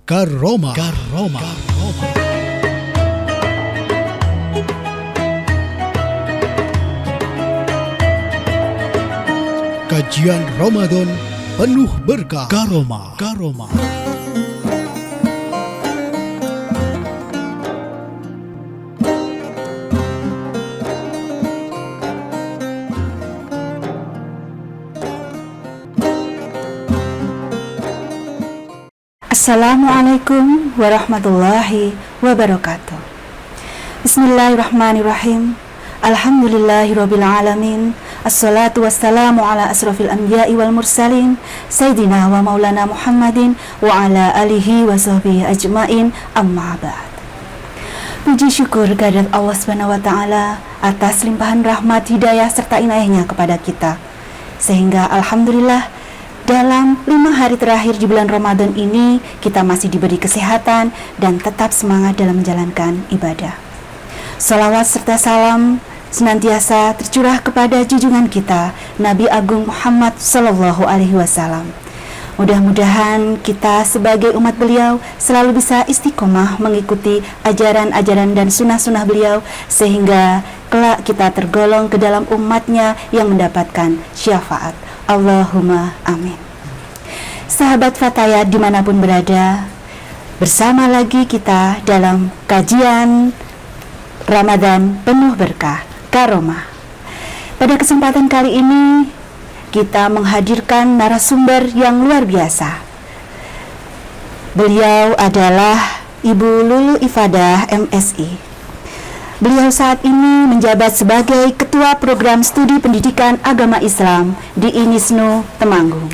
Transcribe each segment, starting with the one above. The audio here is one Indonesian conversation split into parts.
Karoma. Kajian Ramadan penuh berkah. Karoma. Assalamualaikum warahmatullahi wabarakatuh. Bismillahirrahmanirrahim. Alhamdulillahirabbil alamin. Assalatu wassalamu ala asrofil anbiya'i wal mursalin Sayyidina wa maulana Muhammadin wa ala alihi wa sahbihi ajmain, amma ba'd. Puji syukur kehadirat Allah Subhanahu wa ta'ala atas limpahan rahmat, hidayah serta inayahnya kepada kita, sehingga alhamdulillah dalam 5 hari terakhir di bulan Ramadan ini kita masih diberi kesehatan dan tetap semangat dalam menjalankan ibadah. Salawat serta salam senantiasa tercurah kepada junjungan kita Nabi Agung Muhammad Sallallahu Alaihi Wasallam. Mudah-mudahan kita sebagai umat beliau selalu bisa istiqomah mengikuti ajaran-ajaran dan sunnah-sunnah beliau, sehingga kelak kita tergolong ke dalam umatnya yang mendapatkan syafaat. Allahumma amin. Sahabat Fatayat dimanapun berada, bersama lagi kita dalam kajian Ramadan penuh berkah, Karomah. Pada kesempatan kali ini kita menghadirkan narasumber yang luar biasa. Beliau adalah Ibu Lulu Ifadah MSI. Beliau saat ini menjabat sebagai Ketua Program Studi Pendidikan Agama Islam di INISNU Temanggung.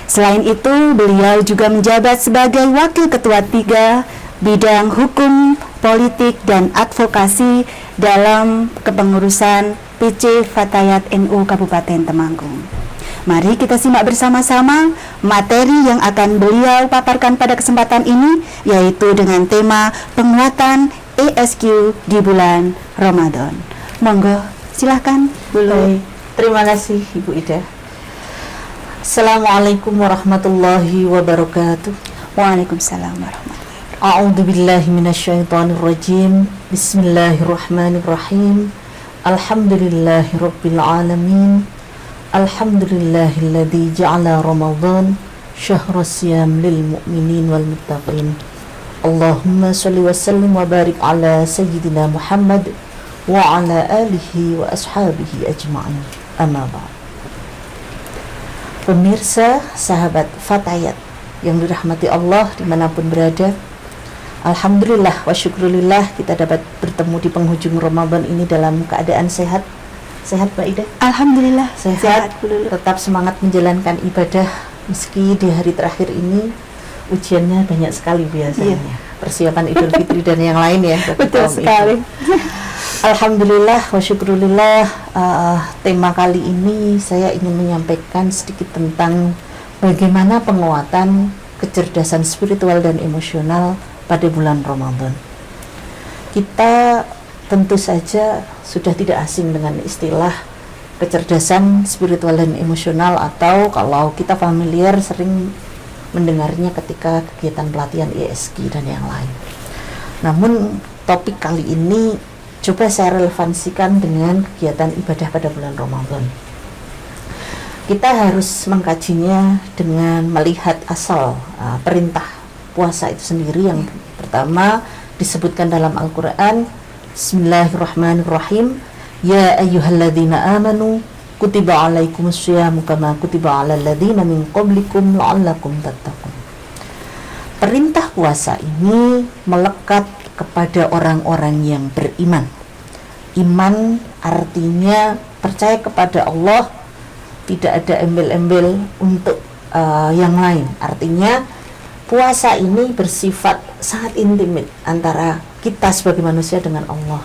Selain itu, beliau juga menjabat sebagai Wakil Ketua 3 Bidang Hukum, Politik, dan Advokasi dalam kepengurusan PC Fatayat NU Kabupaten Temanggung. Mari kita simak bersama-sama materi yang akan beliau paparkan pada kesempatan ini, yaitu dengan tema penguatan ESQ di bulan Ramadan. Monggo, silahkan Baik, terima kasih Ibu Ida. Assalamualaikum warahmatullahi wabarakatuh. Waalaikumsalam warahmatullahi wabarakatuh. A'udzu billahi minasyaitonir rajim. Bismillahirrahmanirrahim. Alhamdulillahirabbil alamin. Alhamdulillahilladzi ja'ala Ramadan syahrus siyam lil mu'minin wal muttaqin. Allahumma salli wa sallim wa barik ala Sayyidina Muhammad wa ala alihi wa ashabihi ajma'in. Amma ba'd. Pemirsa, sahabat Fatayat yang dirahmati Allah dimanapun berada, alhamdulillah wa syukurillah kita dapat bertemu di penghujung Ramadan ini dalam keadaan sehat. Sehat Mbak Ida? Alhamdulillah Sehat. Tetap semangat menjalankan ibadah meski di hari terakhir ini ujiannya banyak sekali biasanya. Persiapan Idul Fitri dan yang lain ya. Betul sekali. Alhamdulillah wa syukurillah. Tema kali ini saya ingin menyampaikan sedikit tentang bagaimana penguatan kecerdasan spiritual dan emosional pada bulan Ramadan. Kita tentu saja sudah tidak asing dengan istilah kecerdasan spiritual dan emosional, atau kalau kita familiar sering mendengarnya ketika kegiatan pelatihan ESQ dan yang lain. Namun topik kali ini coba saya relevansikan dengan kegiatan ibadah pada bulan Ramadan. Kita harus mengkajinya dengan melihat asal perintah puasa itu sendiri. Yang pertama disebutkan dalam Al-Quran, Bismillahirrahmanirrahim, Ya ayyuhalladzina amanu kutiba alaikumus syiyamu kama kutiba alal ladzina min qablikum la'allakum tattaqun. Perintah puasa ini melekat kepada orang-orang yang beriman. Iman artinya percaya kepada Allah, tidak ada embel-embel untuk yang lain. Artinya puasa ini bersifat sangat intimate antara kita sebagai manusia dengan Allah.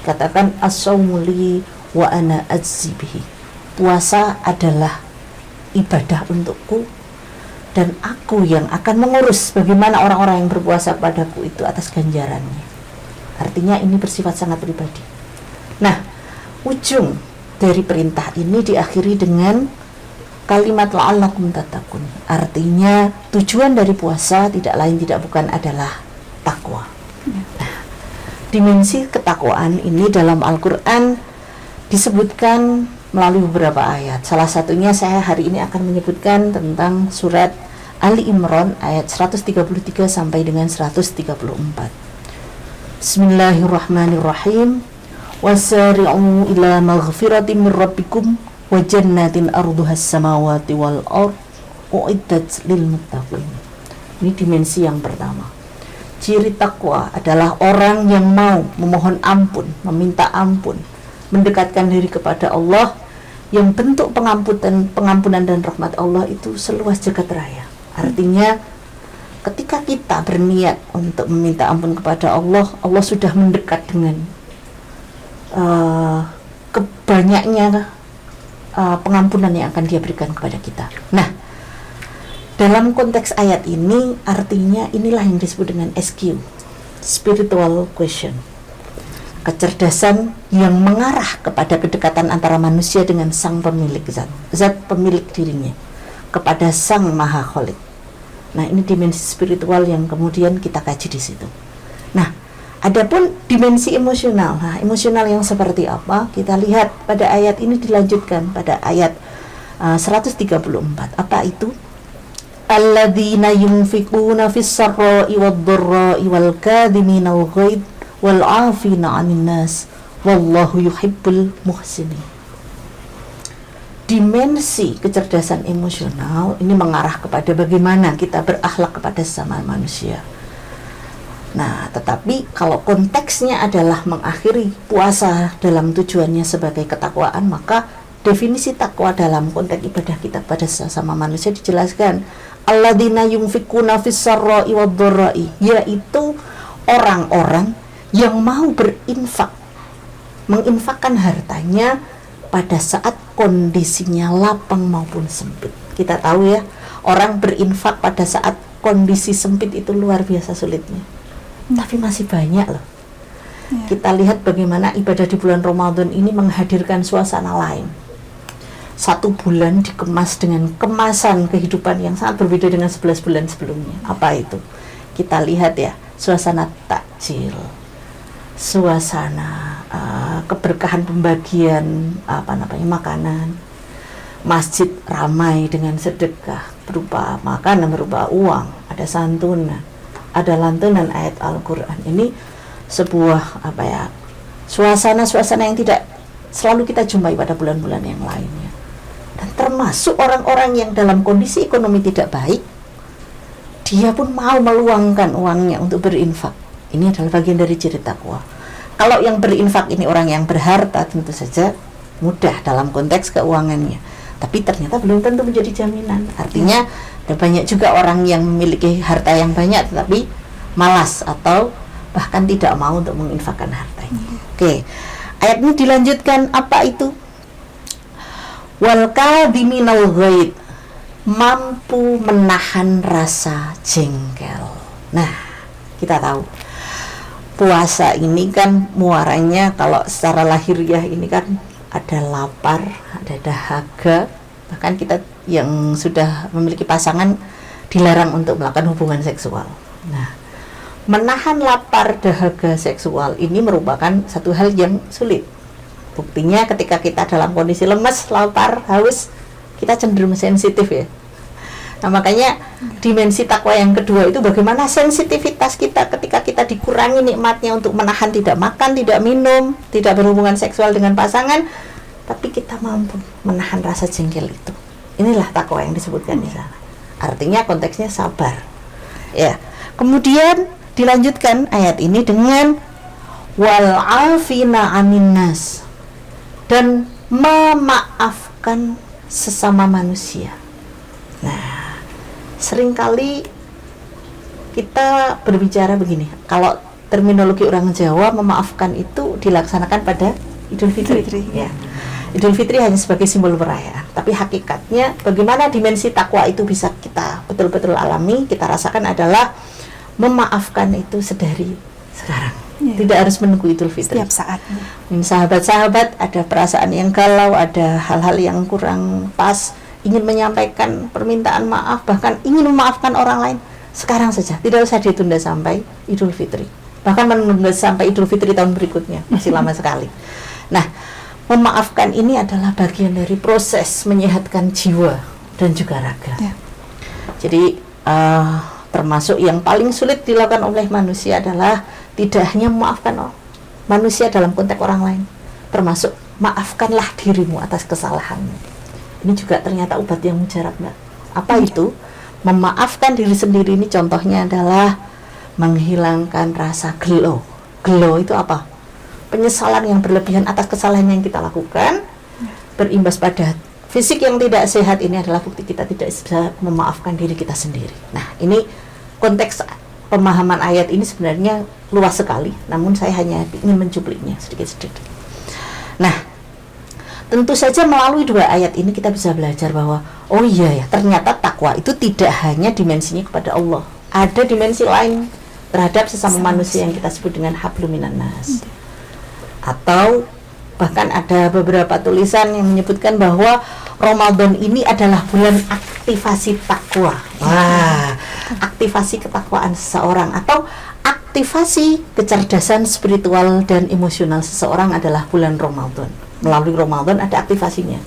Dikatakan as-saumu li wa ana ajzi bihi. Puasa adalah ibadah untukku dan aku yang akan mengurus bagaimana orang-orang yang berpuasa padaku itu atas ganjarannya. Artinya ini bersifat sangat pribadi. Nah, ujung dari perintah ini diakhiri dengan kalimat la'allakum tattaqun. Artinya tujuan dari puasa tidak lain tidak bukan adalah takwa. Nah, dimensi ketakwaan ini dalam Al-Quran disebutkan melalui beberapa ayat. Salah satunya saya hari ini akan menyebutkan tentang surat Ali Imran ayat 133 sampai dengan 134. Bismillahirrahmanirrahim. Wasari'u ila maghfiratin min rabbikum wa jannatin arduhas samawati wal ard uiddat lil muttaqin. Ini dimensi yang pertama. Ciri takwa adalah orang yang mau memohon ampun, meminta ampun, mendekatkan diri kepada Allah, yang bentuk pengampunan dan rahmat Allah itu seluas jagat raya. Artinya ketika kita berniat untuk meminta ampun kepada Allah, Allah sudah mendekat dengan kebanyaknya pengampunan yang akan Dia berikan kepada kita. Nah, dalam konteks ayat ini artinya inilah yang disebut dengan SQ, spiritual question, kecerdasan yang mengarah kepada kedekatan antara manusia dengan sang pemilik zat pemilik dirinya, kepada sang maha khalik. Nah, ini dimensi spiritual yang kemudian kita kaji di situ. Nah, adapun dimensi emosional. Nah, emosional yang seperti apa? Kita lihat pada ayat ini dilanjutkan pada ayat 134. Apa itu? Alladzina yunfiquna fis sarra'i wad-dharra'i wal kadhiminal ghaidh wal 'afina 'anil nas wallahu yuhibbul muhsinin. Dimensi kecerdasan emosional ini mengarah kepada bagaimana kita berakhlak kepada sesama manusia. Nah, tetapi kalau konteksnya adalah mengakhiri puasa dalam tujuannya sebagai ketakwaan, maka definisi takwa dalam konteks ibadah kita pada sesama manusia dijelaskan alladzina yunfikuna fis sarra'i wad-dharra'i, yaitu orang-orang yang mau berinfak, menginfakkan hartanya pada saat kondisinya lapang maupun sempit. Kita tahu ya, orang berinfak pada saat kondisi sempit itu luar biasa sulitnya. Tapi masih banyak loh. Kita lihat bagaimana ibadah di bulan Ramadan ini menghadirkan suasana lain. 1 bulan dikemas dengan kemasan kehidupan yang sangat berbeda dengan 11 bulan sebelumnya. Apa itu? Kita lihat ya, suasana takjil, suasana keberkahan pembagian makanan, masjid ramai dengan sedekah berupa makanan, berupa uang, ada santunan, ada lantunan ayat Al-Quran. Ini sebuah suasana-suasana yang tidak selalu kita jumpai pada bulan-bulan yang lainnya. Dan termasuk orang-orang yang dalam kondisi ekonomi tidak baik, dia pun mau meluangkan uangnya untuk berinfak. Ini adalah bagian dari ciri takwa. Kalau yang berinfak ini orang yang berharta, tentu saja mudah dalam konteks keuangannya. Tapi ternyata belum tentu menjadi jaminan. Artinya ada banyak juga orang yang memiliki harta yang banyak tetapi malas atau bahkan tidak mau untuk menginfakkan hartanya. Oke. Ayat ini dilanjutkan, apa itu? Wal kadhiminal ghaidh, mampu menahan rasa jengkel. Nah, kita tahu puasa ini kan muaranya kalau secara lahiriah ini kan ada lapar, ada dahaga. Bahkan kita yang sudah memiliki pasangan dilarang untuk melakukan hubungan seksual. Nah, menahan lapar, dahaga seksual ini merupakan satu hal yang sulit. Buktinya ketika kita dalam kondisi lemas, lapar, haus, kita cenderung sensitif ya. Nah, makanya dimensi takwa yang kedua itu bagaimana sensitivitas kita ketika kita dikurangi nikmatnya untuk menahan tidak makan, tidak minum, tidak berhubungan seksual dengan pasangan, tapi kita mampu menahan rasa jengkel itu. Inilah takwa yang disebutkan di sana. Artinya konteksnya sabar. Ya. Kemudian dilanjutkan ayat ini dengan wal 'afina 'anin nas, dan memaafkan sesama manusia. Nah, seringkali kita berbicara begini, kalau terminologi orang Jawa, memaafkan itu dilaksanakan pada Idul Fitri. Ya. Idul Fitri hanya sebagai simbol perayaan, tapi hakikatnya bagaimana dimensi takwa itu bisa kita betul-betul alami, kita rasakan adalah memaafkan itu sedari sekarang. Tidak harus menunggu Idul Fitri. Setiap saatnya. Sahabat-sahabat ada perasaan yang galau, ada hal-hal yang kurang pas, ingin menyampaikan permintaan maaf, bahkan ingin memaafkan orang lain, sekarang saja, tidak usah ditunda sampai Idul Fitri, bahkan menunda sampai Idul Fitri tahun berikutnya, masih lama sekali. Nah, memaafkan ini adalah bagian dari proses menyehatkan jiwa dan juga raga. Jadi termasuk yang paling sulit dilakukan oleh manusia adalah tidak hanya memaafkan manusia dalam konteks orang lain, termasuk maafkanlah dirimu atas kesalahanmu. Ini juga ternyata obat yang mujarab, Mbak. Apa itu? Memaafkan diri sendiri ini contohnya adalah menghilangkan rasa gelo. Gelo itu apa? Penyesalan yang berlebihan atas kesalahan yang kita lakukan, berimbas pada fisik yang tidak sehat. Ini adalah bukti kita tidak bisa memaafkan diri kita sendiri. Nah, ini konteks pemahaman ayat ini sebenarnya luas sekali, namun saya hanya ingin mencupliknya sedikit-sedikit. Nah, tentu saja melalui dua ayat ini kita bisa belajar bahwa oh iya ya, ternyata takwa itu tidak hanya dimensinya kepada Allah, ada dimensi lain terhadap sesama manusia yang kita sebut dengan hablum minan nas. Atau bahkan ada beberapa tulisan yang menyebutkan bahwa Ramadan ini adalah bulan aktivasi takwa. Wah, aktivasi ketakwaan seseorang atau aktivasi kecerdasan spiritual dan emosional seseorang adalah bulan Ramadan. Melalui Ramadan ada aktivasinya.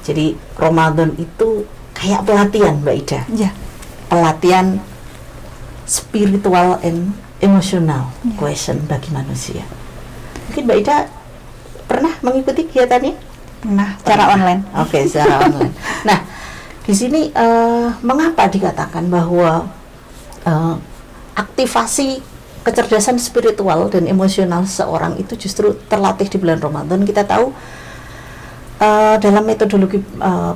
Jadi Ramadan itu kayak pelatihan, Mbak Ida. Pelatihan spiritual and emotional question bagi manusia. Mungkin Mbak Ida pernah mengikuti kegiatannya? Pernah, secara online. Oke, secara online. Nah, di sini mengapa dikatakan bahwa aktivasi kecerdasan spiritual dan emosional seseorang itu justru terlatih di bulan Ramadan? Kita tahu dalam metodologi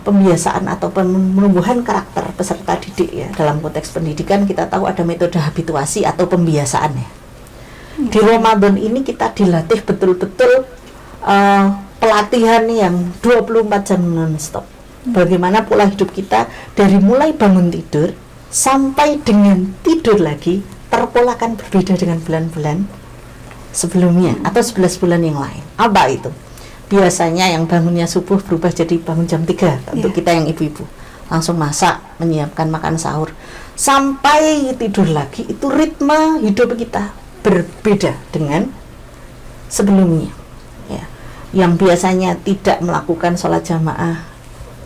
pembiasaan atau penumbuhan karakter peserta didik ya, dalam konteks pendidikan kita tahu ada metode habituasi atau pembiasaan ya. Di Ramadan ini kita dilatih betul-betul pelatihan yang 24 jam non-stop. Bagaimana pola hidup kita dari mulai bangun tidur sampai dengan tidur lagi terpolakan berbeda dengan bulan-bulan sebelumnya atau 11 bulan yang lain. Apa itu? Biasanya yang bangunnya subuh berubah jadi bangun jam 3 untuk kita yang ibu-ibu. Langsung masak, menyiapkan makan sahur. Sampai tidur lagi, itu ritme hidup kita berbeda dengan sebelumnya ya. Yang biasanya tidak melakukan sholat jamaah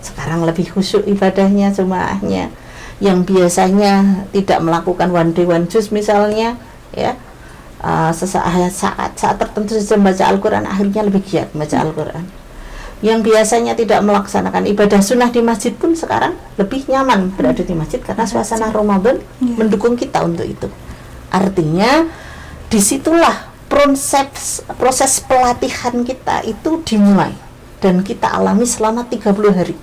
sekarang lebih khusyuk ibadahnya, jamaahnya. Yang biasanya tidak melakukan one day one juice misalnya ya, saat tertentu saja membaca Al-Quran, akhirnya lebih giat membaca Al-Quran. Yang biasanya tidak melaksanakan ibadah sunnah di masjid pun sekarang lebih nyaman berada di masjid karena suasana Ramadan mendukung kita untuk itu. Artinya disitulah proses pelatihan kita itu dimulai dan kita alami selama 30 hari.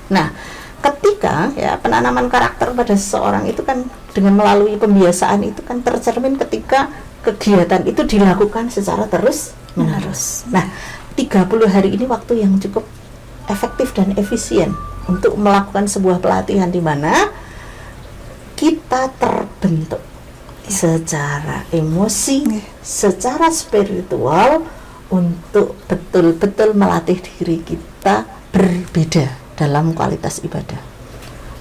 Nah, ketika ya penanaman karakter pada seseorang itu kan dengan melalui pembiasaan itu kan tercermin ketika kegiatan itu dilakukan secara terus menerus. Nah, 30 hari ini waktu yang cukup efektif dan efisien untuk melakukan sebuah pelatihan di mana kita terbentuk secara emosi, secara spiritual untuk betul-betul melatih diri kita berbeda dalam kualitas ibadah.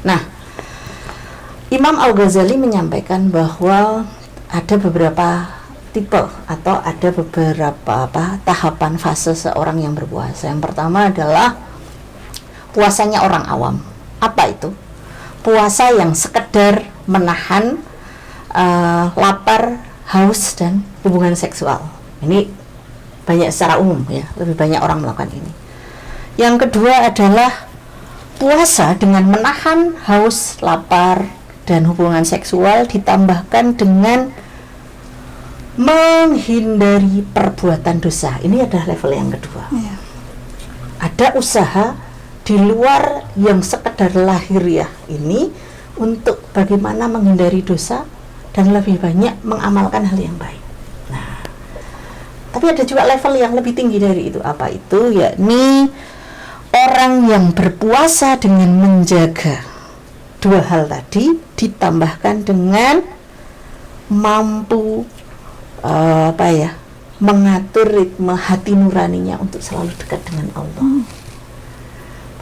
Nah, Imam Al-Ghazali menyampaikan bahwa ada beberapa tipe atau ada beberapa tahapan fase seorang yang berpuasa. Yang pertama adalah puasanya orang awam. Apa itu? Puasa yang sekedar menahan lapar, haus, dan hubungan seksual. Ini banyak secara umum ya, lebih banyak orang melakukan ini. Yang kedua adalah puasa dengan menahan haus, lapar, dan hubungan seksual ditambahkan dengan menghindari perbuatan dosa. Ini adalah level yang kedua. Ada usaha di luar yang sekedar lahiriah ini untuk bagaimana menghindari dosa dan lebih banyak mengamalkan hal yang baik. Nah, tapi ada juga level yang lebih tinggi dari itu. Apa itu? Yakni orang yang berpuasa dengan menjaga dua hal tadi ditambahkan dengan mampu mengatur ritme hati nuraninya untuk selalu dekat dengan Allah.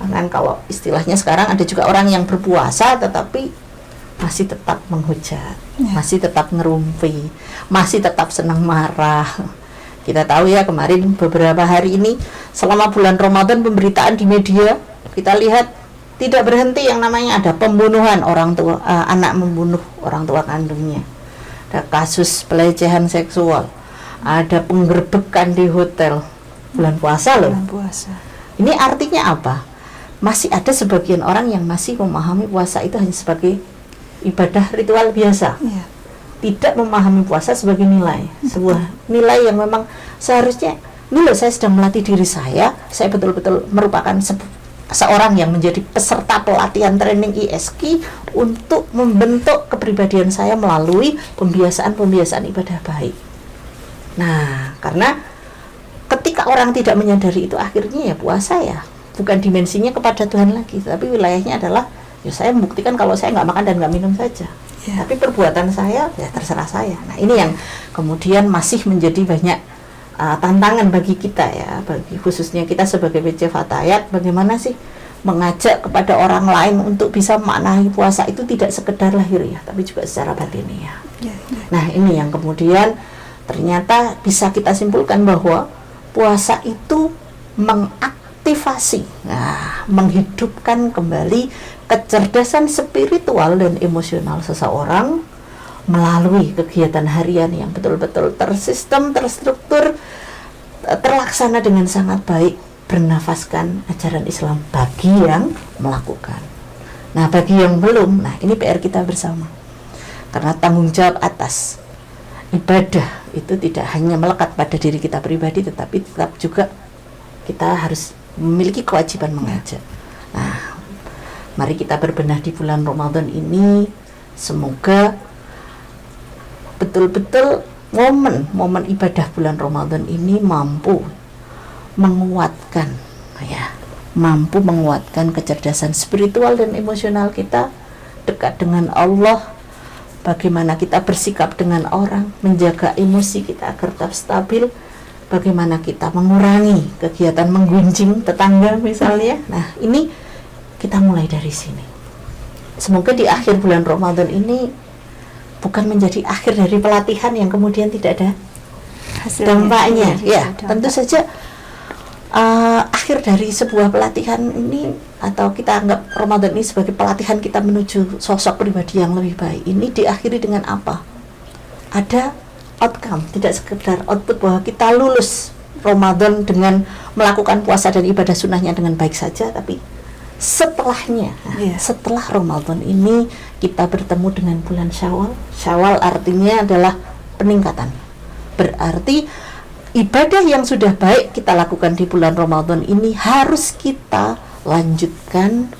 Bahkan kalau istilahnya sekarang ada juga orang yang berpuasa tetapi masih tetap menghujat, masih tetap ngerumpi, masih tetap senang marah. Kita tahu ya, kemarin beberapa hari ini selama bulan Ramadan pemberitaan di media kita lihat tidak berhenti yang namanya ada pembunuhan orang tua, anak membunuh orang tua kandungnya, ada kasus pelecehan seksual, ada penggerbekan di hotel bulan puasa loh. Bulan puasa. Ini artinya apa? Masih ada sebagian orang yang masih memahami puasa itu hanya sebagai ibadah ritual biasa. Iya. Tidak memahami puasa sebagai nilai, sebuah nilai yang memang seharusnya ini loh, saya sedang melatih diri saya betul-betul merupakan seorang yang menjadi peserta pelatihan training ISK untuk membentuk kepribadian saya melalui pembiasaan ibadah baik. Nah, karena ketika orang tidak menyadari itu, akhirnya ya puasa ya bukan dimensinya kepada Tuhan lagi, tapi wilayahnya adalah ya saya membuktikan kalau saya nggak makan dan nggak minum saja. Ya. Tapi perbuatan saya ya terserah saya. Nah, ini yang kemudian masih menjadi banyak tantangan bagi kita ya, bagi khususnya kita sebagai PC Fatayat, bagaimana sih mengajak kepada orang lain untuk bisa memaknai puasa itu tidak sekedar lahiriah, tapi juga secara batiniah. Ya. Nah, ini yang kemudian ternyata bisa kita simpulkan bahwa puasa itu mengaktifasi, menghidupkan kembali kecerdasan spiritual dan emosional seseorang melalui kegiatan harian yang betul-betul tersistem, terstruktur, terlaksana dengan sangat baik, bernafaskan ajaran Islam bagi yang melakukan. Nah, bagi yang belum, nah ini PR kita bersama. Karena tanggung jawab atas ibadah itu tidak hanya melekat pada diri kita pribadi, tetapi tetap juga kita harus memiliki kewajiban mengajak. Nah, mari kita berbenah di bulan Ramadan ini, semoga betul-betul momen ibadah bulan Ramadan ini mampu menguatkan kecerdasan spiritual dan emosional kita, dekat dengan Allah, bagaimana kita bersikap dengan orang, menjaga emosi kita agar tetap stabil, bagaimana kita mengurangi kegiatan menggunjing tetangga misalnya. Nah, ini kita mulai dari sini. Semoga di akhir bulan Ramadan ini bukan menjadi akhir dari pelatihan yang kemudian tidak ada dampaknya. Ya, tentu saja akhir dari sebuah pelatihan ini, atau kita anggap Ramadan ini sebagai pelatihan kita menuju sosok pribadi yang lebih baik, ini diakhiri dengan apa? Ada outcome, tidak sekedar output bahwa kita lulus Ramadan dengan melakukan puasa dan ibadah sunnahnya dengan baik saja, tapi setelahnya, setelah Ramadan ini kita bertemu dengan bulan Syawal. Syawal artinya adalah peningkatan. Berarti ibadah yang sudah baik kita lakukan di bulan Ramadan ini harus kita lanjutkan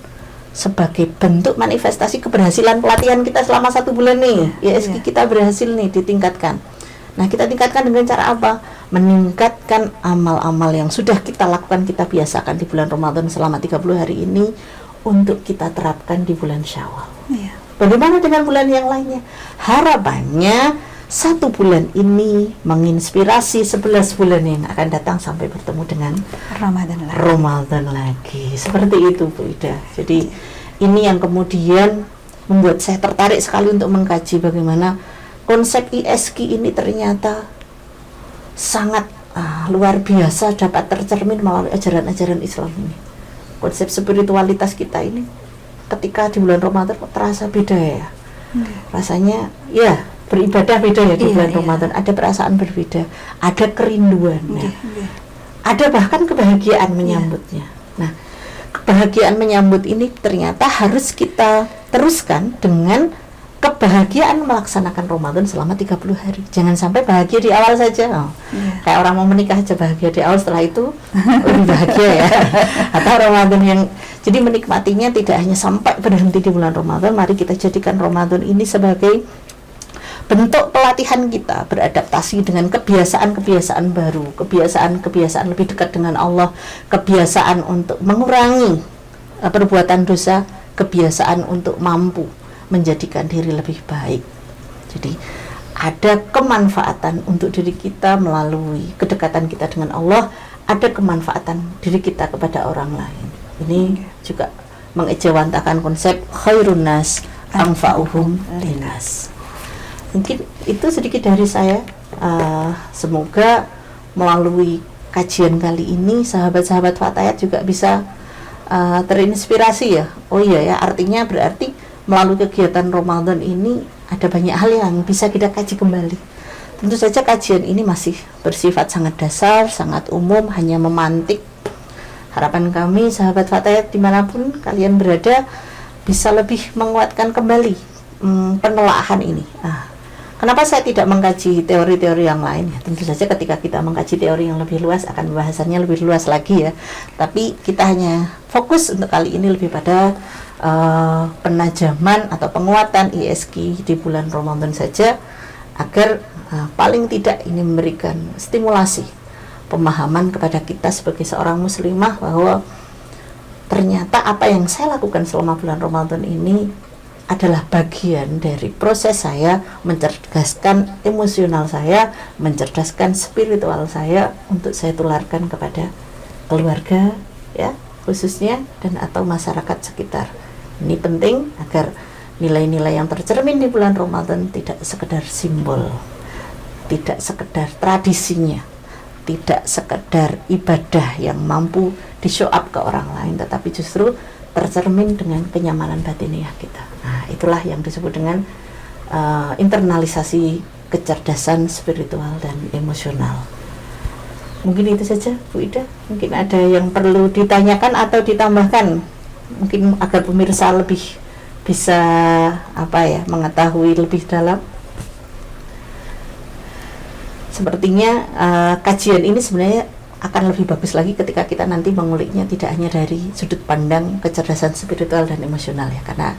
sebagai bentuk manifestasi keberhasilan pelatihan kita selama 1 bulan nih. Kita berhasil nih ditingkatkan. Nah, kita tingkatkan dengan cara apa? Meningkatkan amal-amal yang sudah kita lakukan, kita biasakan di bulan Ramadan selama 30 hari ini untuk kita terapkan di bulan Syawal. Bagaimana dengan bulan yang lainnya? Harapannya 1 bulan ini menginspirasi 11 bulan yang akan datang sampai bertemu dengan Ramadan lagi. Seperti itu, Bu Ida. Jadi ini yang kemudian membuat saya tertarik sekali untuk mengkaji bagaimana konsep ISK ini ternyata sangat luar biasa dapat tercermin melalui ajaran-ajaran Islam ini. Konsep spiritualitas kita ini ketika di bulan Ramadan terasa beda ya. Rasanya ya beribadah beda ya di bulan Ramadan, ada perasaan berbeda, ada kerinduan, ada bahkan kebahagiaan menyambutnya. Nah, kebahagiaan menyambut ini ternyata harus kita teruskan dengan kebahagiaan melaksanakan Ramadan selama 30 hari. Jangan sampai bahagia di awal saja. Kayak orang mau menikah aja bahagia di awal, setelah itu lebih bahagia ya. Atau Ramadan yang jadi menikmatinya tidak hanya sampai berhenti di bulan Ramadan. Mari kita jadikan Ramadan ini sebagai bentuk pelatihan kita beradaptasi dengan kebiasaan-kebiasaan baru, kebiasaan-kebiasaan lebih dekat dengan Allah, kebiasaan untuk mengurangi perbuatan dosa, kebiasaan untuk mampu menjadikan diri lebih baik. Jadi ada kemanfaatan untuk diri kita melalui kedekatan kita dengan Allah, ada kemanfaatan diri kita kepada orang lain. Ini juga mengejawantakan konsep khairun nas anfa'uhum linnas. Mungkin itu sedikit dari saya. Semoga melalui kajian kali ini sahabat-sahabat Fatayat juga bisa terinspirasi ya. Oh iya ya, artinya berarti melalui kegiatan Ramadan ini ada banyak hal yang bisa kita kaji kembali. Tentu saja kajian ini masih bersifat sangat dasar, sangat umum, hanya memantik. Harapan kami sahabat Fatayat dimanapun kalian berada bisa lebih menguatkan kembali penelaahan ini. Kenapa saya tidak mengkaji teori-teori yang lain? Ya, tentu saja ketika kita mengkaji teori yang lebih luas akan bahasannya lebih luas lagi ya. Tapi kita hanya fokus untuk kali ini lebih pada penajaman atau penguatan ISQ di bulan Ramadan saja, agar paling tidak ini memberikan stimulasi pemahaman kepada kita sebagai seorang muslimah bahwa ternyata apa yang saya lakukan selama bulan Ramadan ini adalah bagian dari proses saya mencerdaskan emosional saya, mencerdaskan spiritual saya untuk saya tularkan kepada keluarga ya khususnya dan atau masyarakat sekitar. Ini penting agar nilai-nilai yang tercermin di bulan Ramadan tidak sekedar simbol, tidak sekedar tradisinya, tidak sekedar ibadah yang mampu di-show up ke orang lain, tetapi justru tercermin dengan kenyamanan batiniah kita. Nah, itulah yang disebut dengan internalisasi kecerdasan spiritual dan emosional. Mungkin itu saja, Bu Ida. Mungkin ada yang perlu ditanyakan atau ditambahkan, mungkin agar pemirsa lebih bisa mengetahui lebih dalam. Sepertinya kajian ini sebenarnya akan lebih bagus lagi ketika kita nanti menguliknya tidak hanya dari sudut pandang kecerdasan spiritual dan emosional ya, karena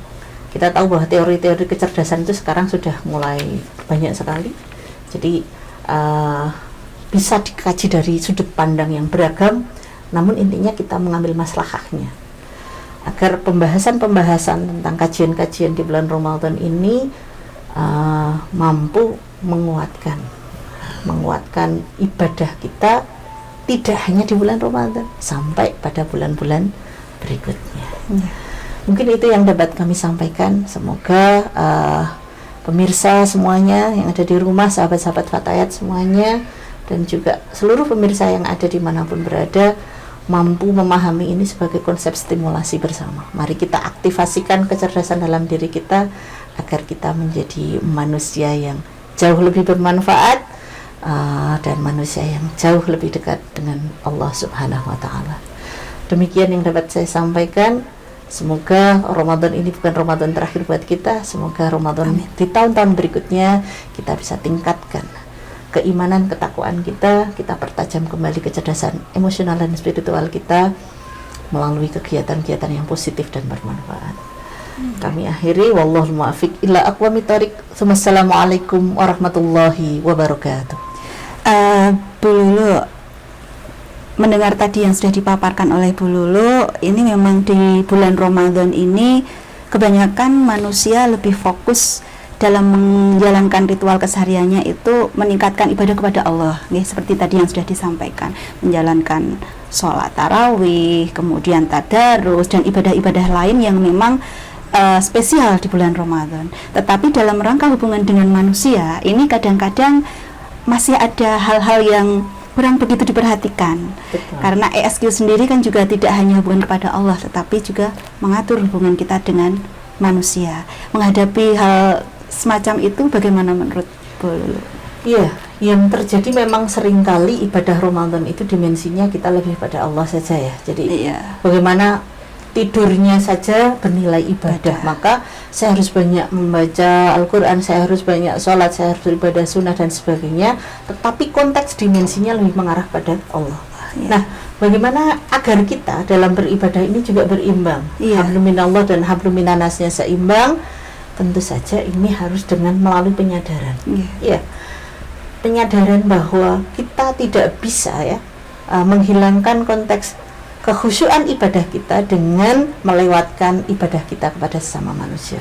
kita tahu bahwa teori-teori kecerdasan itu sekarang sudah mulai banyak sekali. Jadi bisa dikaji dari sudut pandang yang beragam, namun intinya kita mengambil maslahahnya agar pembahasan-pembahasan tentang kajian-kajian di bulan Ramadan ini mampu menguatkan ibadah kita tidak hanya di bulan Ramadan, sampai pada bulan-bulan berikutnya. Mungkin itu yang dapat kami sampaikan. Semoga pemirsa semuanya yang ada di rumah, sahabat-sahabat Fatayat semuanya, dan juga seluruh pemirsa yang ada dimanapun berada, mampu memahami ini sebagai konsep stimulasi bersama. Mari kita aktifasikan kecerdasan dalam diri kita agar kita menjadi manusia yang jauh lebih bermanfaat, dan manusia yang jauh lebih dekat dengan Allah Subhanahu wa Ta'ala. Demikian yang dapat saya sampaikan. Semoga Ramadan ini bukan Ramadan terakhir buat kita. Semoga Ramadan di tahun-tahun berikutnya kita bisa tingkatkan keimanan, ketakwaan kita pertajam kembali kecerdasan emosional dan spiritual kita melalui kegiatan-kegiatan yang positif dan bermanfaat. Kami akhiri, wallahul muwaffiq ila aqwamit thoriq. Wassalamualaikum warahmatullahi wabarakatuh. Bu Lulu, mendengar tadi yang sudah dipaparkan oleh Bu Lulu, ini memang di bulan Ramadan ini kebanyakan manusia lebih fokus dalam menjalankan ritual kesehariannya itu meningkatkan ibadah kepada Allah, ya, seperti tadi yang sudah disampaikan, menjalankan sholat tarawih, kemudian tadarus dan ibadah-ibadah lain yang memang spesial di bulan Ramadan. Tetapi dalam rangka hubungan dengan manusia ini kadang-kadang masih ada hal-hal yang kurang begitu diperhatikan. Betul. Karena ESQ sendiri kan juga tidak hanya hubungan kepada Allah, tetapi juga mengatur hubungan kita dengan manusia. Menghadapi hal semacam itu bagaimana menurut Bu Lulu? Iya, yang terjadi memang seringkali ibadah Ramadan itu dimensinya kita lebih pada Allah saja ya. Jadi bagaimana tidurnya saja bernilai ibadah, maka saya harus banyak membaca Al-Quran, saya harus banyak sholat, saya harus beribadah sunnah dan sebagainya, tetapi konteks dimensinya lebih mengarah pada Allah. Nah, bagaimana agar kita dalam beribadah ini juga berimbang, hablum minallah dan hablum minannasnya seimbang? Tentu saja ini harus dengan melalui penyadaran. Penyadaran bahwa kita tidak bisa menghilangkan konteks kekhusyuan ibadah kita dengan melewatkan ibadah kita kepada sesama manusia.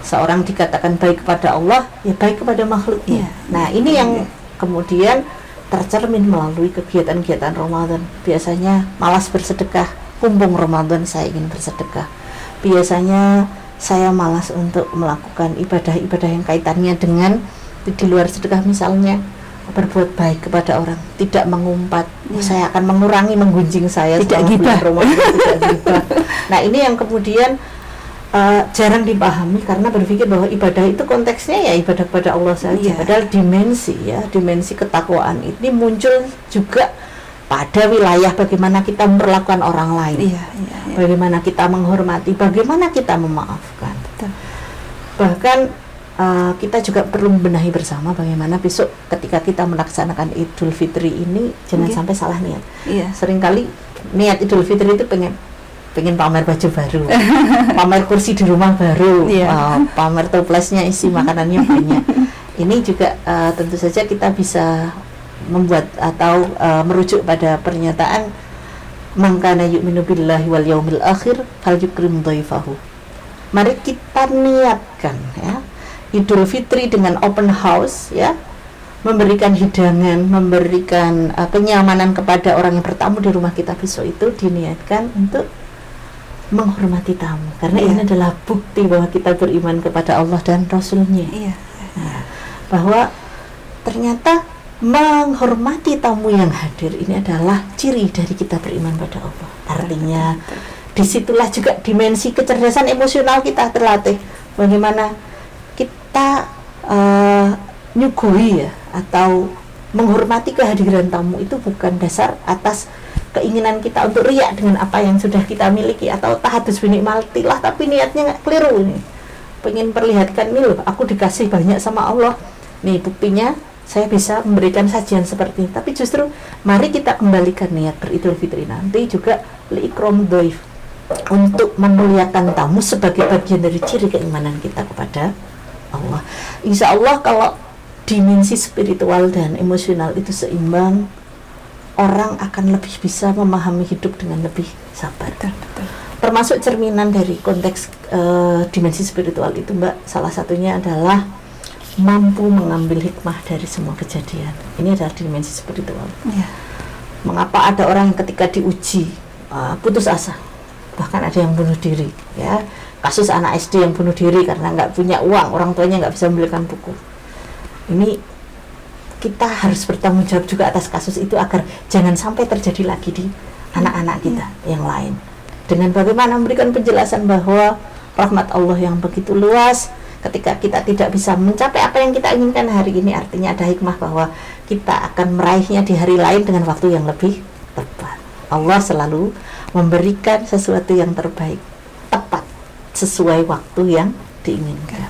Seorang dikatakan baik kepada Allah, ya baik kepada makhluknya. Nah, ini yang kemudian tercermin melalui kegiatan-kegiatan Ramadan. Biasanya malas bersedekah, mumpung Ramadan saya ingin bersedekah. Biasanya saya malas untuk melakukan ibadah-ibadah yang kaitannya dengan di luar sedekah, misalnya berbuat baik kepada orang, tidak mengumpat. Saya akan mengurangi menggunjing saya, tidak gibah. Tidak gibah. Nah, ini yang kemudian jarang dipahami karena berpikir bahwa ibadah itu konteksnya ya ibadah kepada Allah saja. Padahal dimensi ketakwaan ini muncul juga pada wilayah bagaimana kita memperlakukan orang lain, bagaimana kita menghormati, bagaimana kita memaafkan. Betul. Bahkan kita juga perlu membenahi bersama bagaimana besok ketika kita melaksanakan Idul Fitri ini jangan sampai salah niat. Seringkali niat Idul Fitri itu pengen pamer baju baru, pamer kursi di rumah baru, pamer toplesnya isi makanannya banyak. Ini juga tentu saja kita bisa membuat atau merujuk pada pernyataan man kana yu'minu billahi wal yaumil akhir falyukrim dhaifahu. Mari kita niatkan ya Idul Fitri dengan open house, ya, memberikan hidangan, memberikan kenyamanan kepada orang yang bertamu di rumah kita besok itu diniatkan untuk menghormati tamu, karena ini adalah bukti bahwa kita beriman kepada Allah dan Rasul-Nya. Nah, bahwa ternyata menghormati tamu yang hadir ini adalah ciri dari kita beriman pada Allah. Artinya disitulah juga dimensi kecerdasan emosional kita terlatih. Bagaimana kita nyuguhi ya, atau menghormati kehadiran tamu itu bukan dasar atas keinginan kita untuk riak dengan apa yang sudah kita miliki atau tahadus binikmatillah, tapi niatnya nggak keliru nih, pengen perlihatkan nih loh aku dikasih banyak sama Allah nih, buktinya saya bisa memberikan sajian seperti ini. Tapi justru mari kita kembalikan niat beridul fitri nanti juga liikrom doif, untuk memuliakan tamu sebagai bagian dari ciri keimanan kita kepada Allah. Insya Allah kalau dimensi spiritual dan emosional itu seimbang, orang akan lebih bisa memahami hidup dengan lebih sabar. Betul. Termasuk cerminan dari konteks dimensi spiritual itu, Mbak, salah satunya adalah mampu mengambil hikmah dari semua kejadian. Ini adalah dimensi spiritual. Mengapa ada orang yang ketika diuji putus asa, bahkan ada yang bunuh diri, ya, kasus anak SD yang bunuh diri karena nggak punya uang, orang tuanya nggak bisa membelikan buku. Ini kita harus bertanggung jawab juga atas kasus itu agar jangan sampai terjadi lagi di anak-anak kita yang lain, dengan bagaimana memberikan penjelasan bahwa rahmat Allah yang begitu luas. Ketika kita tidak bisa mencapai apa yang kita inginkan hari ini, artinya ada hikmah bahwa kita akan meraihnya di hari lain dengan waktu yang lebih tepat. Allah selalu memberikan sesuatu yang terbaik tepat sesuai waktu yang diinginkan.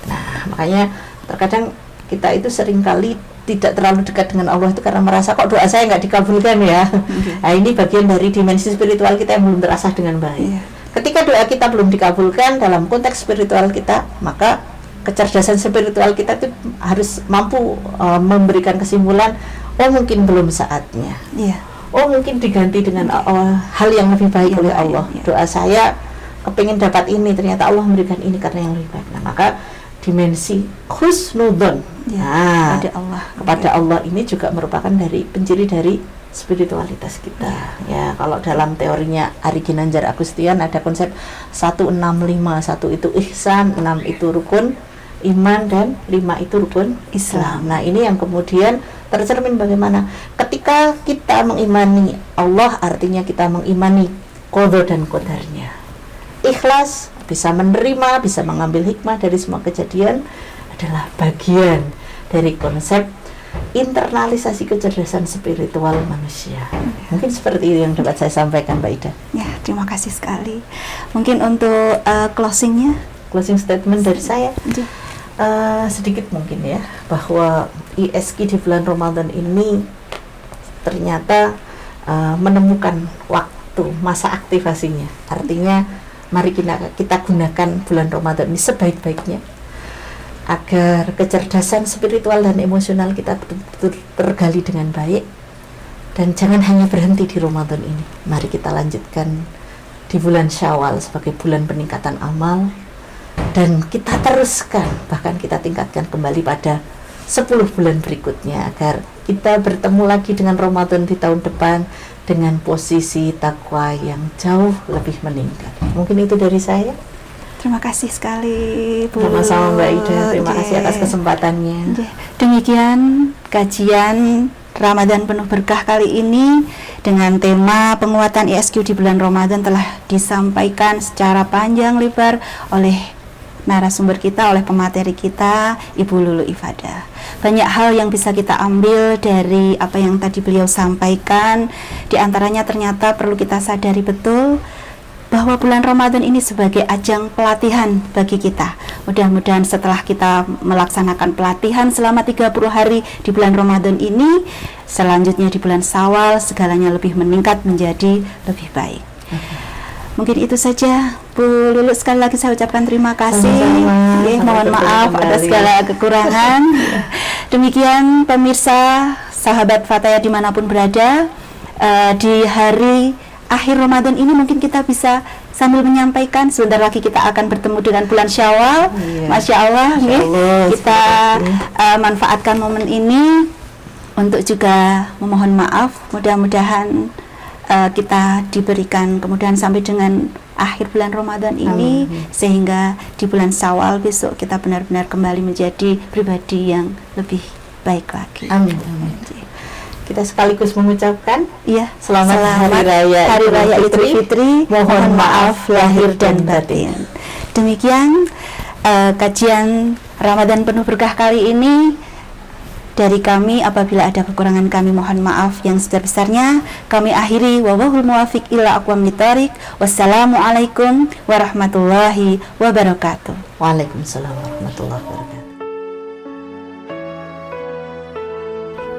Nah, makanya terkadang kita itu seringkali tidak terlalu dekat dengan Allah itu karena merasa kok doa saya nggak dikabulkan ya. Nah, ini bagian dari dimensi spiritual kita yang belum terasah dengan baik. Ketika doa kita belum dikabulkan dalam konteks spiritual kita, maka kecerdasan spiritual kita itu harus mampu memberikan kesimpulan, oh mungkin belum saatnya. Oh mungkin diganti dengan hal yang lebih baik oleh Allah. Doa saya kepingin dapat ini, ternyata Allah memberikan ini karena yang lebih baik. Nah, maka dimensi husnudzon kepada Allah ini juga merupakan dari penciri dari spiritualitas kita. Ya, kalau dalam teorinya Ari Ginanjar Agustian ada konsep 165, 1 itu ihsan, 6 itu rukun iman, dan 5 itu rukun Islam. Nah, ini yang kemudian tercermin bagaimana ketika kita mengimani Allah, artinya kita mengimani qadha dan qadarnya. Ikhlas, bisa menerima, bisa mengambil hikmah dari semua kejadian adalah bagian dari konsep internalisasi kecerdasan spiritual manusia. Mungkin seperti itu yang dapat saya sampaikan, Mbak Ida. Ya, terima kasih sekali. Mungkin untuk closing statement dari saya sedikit mungkin ya, bahwa ISQ di bulan Ramadan ini ternyata menemukan waktu masa aktivasinya. Artinya mari kita gunakan bulan Ramadan ini sebaik-baiknya agar kecerdasan spiritual dan emosional kita betul-betul tergali dengan baik, dan jangan hanya berhenti di Ramadan ini. Mari kita lanjutkan di bulan Syawal sebagai bulan peningkatan amal, dan kita teruskan, bahkan kita tingkatkan kembali pada 10 bulan berikutnya agar kita bertemu lagi dengan Ramadan di tahun depan dengan posisi takwa yang jauh lebih meningkat. Mungkin itu dari saya. Terima kasih sekali Bu. Sama-sama Mbak Ida, terima Nggih. kasih atas kesempatannya. Nggih. Demikian kajian Ramadan penuh berkah kali ini dengan tema penguatan ISQ di bulan Ramadan telah disampaikan secara panjang lebar oleh narasumber kita, oleh pemateri kita, Ibu Lulu Ifada. Banyak hal yang bisa kita ambil dari apa yang tadi beliau sampaikan. Di antaranya ternyata perlu kita sadari betul bahwa bulan Ramadan ini sebagai ajang pelatihan bagi kita. Mudah-mudahan setelah kita melaksanakan pelatihan selama 30 hari di bulan Ramadan ini, selanjutnya di bulan Syawal segalanya lebih meningkat menjadi lebih baik. Mungkin itu saja Bu Lulu, sekali lagi saya ucapkan terima kasih. Mohon maaf atas segala kekurangan. Demikian pemirsa, sahabat Fataya dimanapun berada, di hari akhir Ramadan ini mungkin kita bisa sambil menyampaikan, sebentar lagi kita akan bertemu dengan bulan Syawal. Masya Allah, kita manfaatkan momen ini untuk juga memohon maaf. Mudah-mudahan kita diberikan kemudahan sampai dengan akhir bulan Ramadan ini, sehingga di bulan Syawal besok kita benar-benar kembali menjadi pribadi yang lebih baik lagi. Amin. Kita sekaligus mengucapkan selamat Hari Raya Idul Fitri. Mohon maaf lahir dan batin. Demikian kajian Ramadan penuh berkah kali ini dari kami. Apabila ada kekurangan kami mohon maaf yang sebesar-besarnya. Kami akhiri, wallahul muwaffiq ila aqwamit thoriq. Wassalamualaikum warahmatullahi wabarakatuh. Waalaikumsalam warahmatullahi wabarakatuh.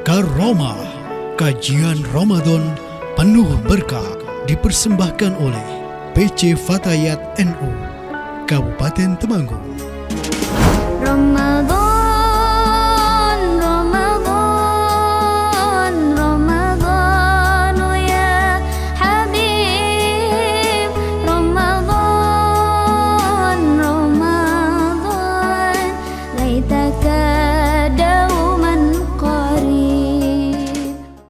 Karomah, kajian Ramadan penuh berkah dipersembahkan oleh PC Fatayat NU Kabupaten Temanggung.